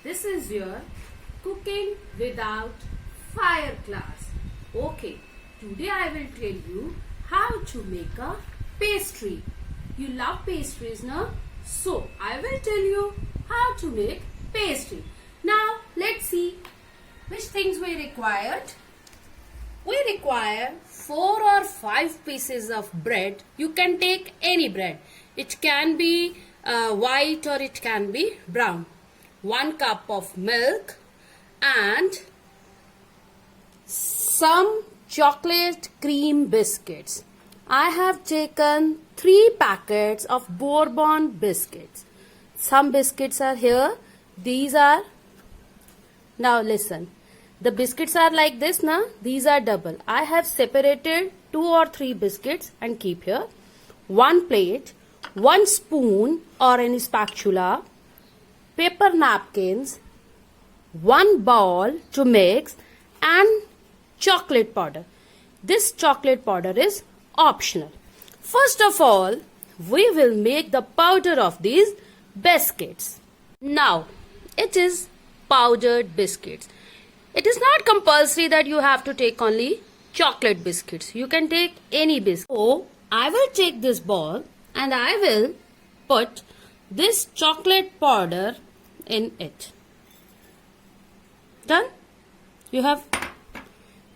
This is your cooking without fire class. Okay, today I will tell you how to make a pastry. You love pastries, no? So I will tell you how to make pastry. Now let's see which things we required. We require 4 or 5 pieces of bread. You can take any bread. It can be white or it can be brown. 1 cup of milk and some chocolate cream biscuits. I have taken 3 packets of Bourbon biscuits. Some biscuits are here. These are, now listen. The biscuits are like this, na? These are double. I have separated 2 or 3 biscuits and keep here. 1 plate, 1 spoon or any spatula, paper napkins, 1 bowl to mix and chocolate powder. This chocolate powder is optional. First of all, we will make the powder of these biscuits. Now, it is powdered biscuits. It is not compulsory that you have to take only chocolate biscuits. You can take any biscuit. So, I will take this ball and I will put this chocolate powder in it. Done? You have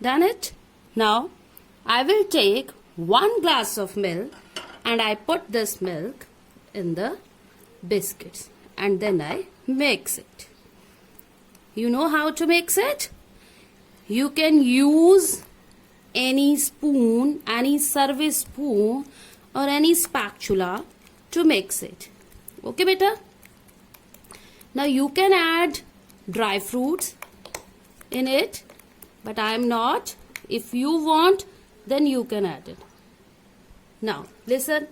done it? Now, I will take 1 glass of milk and I put this milk in the biscuits and then I mix it. You know how to mix it? You can use any spoon, any service spoon or any spatula to mix it. Okay, beta? Now you can add dry fruits in it, but I am not. If you want, then you can add it. Now, listen.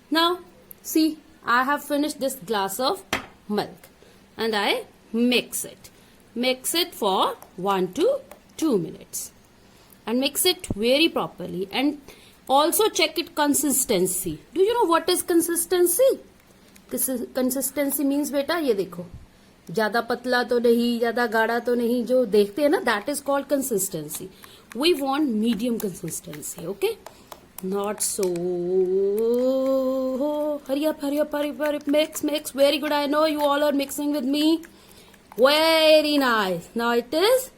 Now, see, I have finished this glass of milk and I mix it. Mix it for 1 to 2 minutes and mix it very properly and also check it consistency. Do you know what is consistency? Consistency means beta ये देखो ज़्यादा पतला तो नहीं ज़्यादा गाढ़ा तो नहीं जो देखते हैं ना that is called consistency. We want medium consistency, okay? Not so. Hurry up, mix. Very good. I know you all are mixing with me. Very nice. Now it is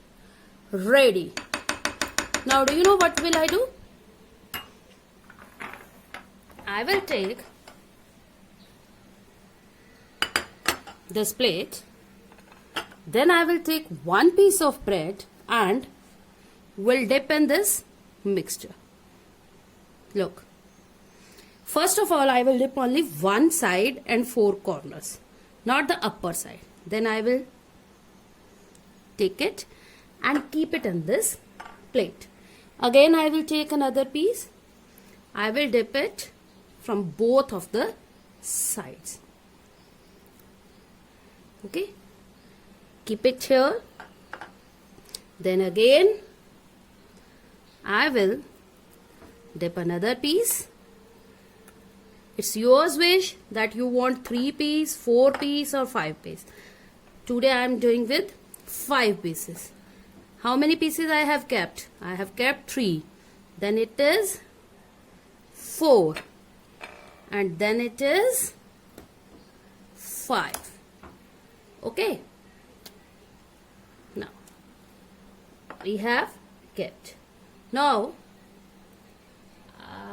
ready. Now do you know what will I do? I will take this plate. Then I will take 1 piece of bread and will dip in this mixture. Look. First of all, I will dip only 1 side and 4 corners, not the upper side. Then I will take it and keep it in this plate. Again, I will take another piece. I will dip it from both of the sides. Okay. Keep it here. Then again, I will dip another piece. It's yours wish that you want 3 piece, 4 piece or 5 piece. Today I am doing with 5 pieces. How many pieces I have kept? I have kept 3. Then it is 4. And then it is 5. Okay. Now, we have kept. Now,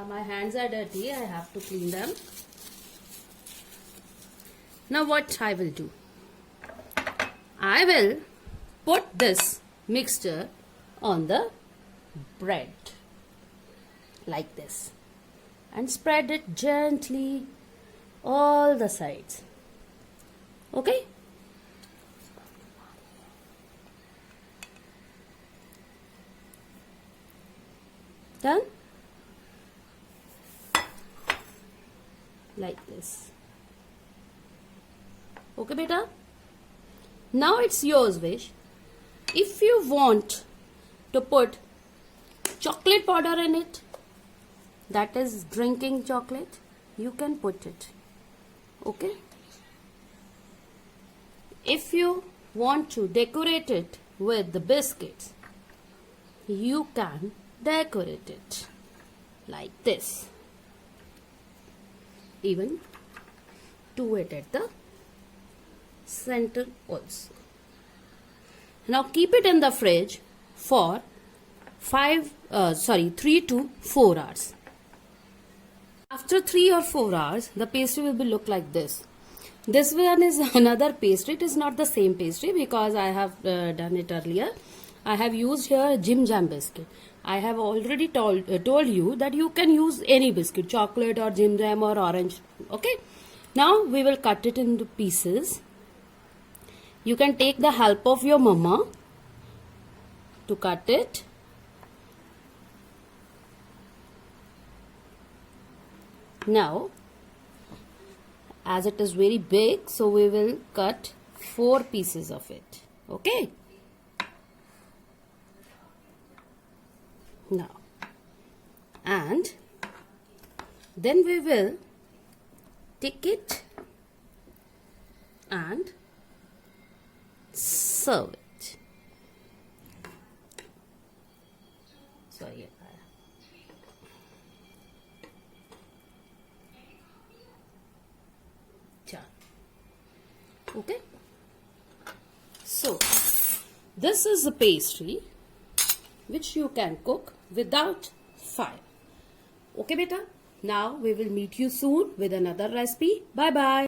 my hands are dirty. I have to clean them. Now what I will do? I will put this mixture on the bread like this and spread it gently all the sides. Okay? Done? Like this. Okay, beta? Now it's yours wish. If you want to put chocolate powder in it, that is drinking chocolate, you can put it. Okay? If you want to decorate it with the biscuits, you can decorate it like this. Even do it at the center also. Now keep it in the fridge for 3 to 4 hours. After 3 or 4 hours, the pastry will be look like this. This one is another pastry. It is not the same pastry because I have done it earlier. I have used here Jim Jam biscuit. I have already told you that you can use any biscuit, chocolate or Jim Jam or orange. Okay. Now we will cut it into pieces. You can take the help of your mama to cut it. Now, as it is very big, so we will cut 4 pieces of it. Okay. Now, and then we will take it and serve it. Sorry. Okay. So, this is a pastry which you can cook without fire. Okay, beta? Now we will meet you soon with another recipe. Bye bye.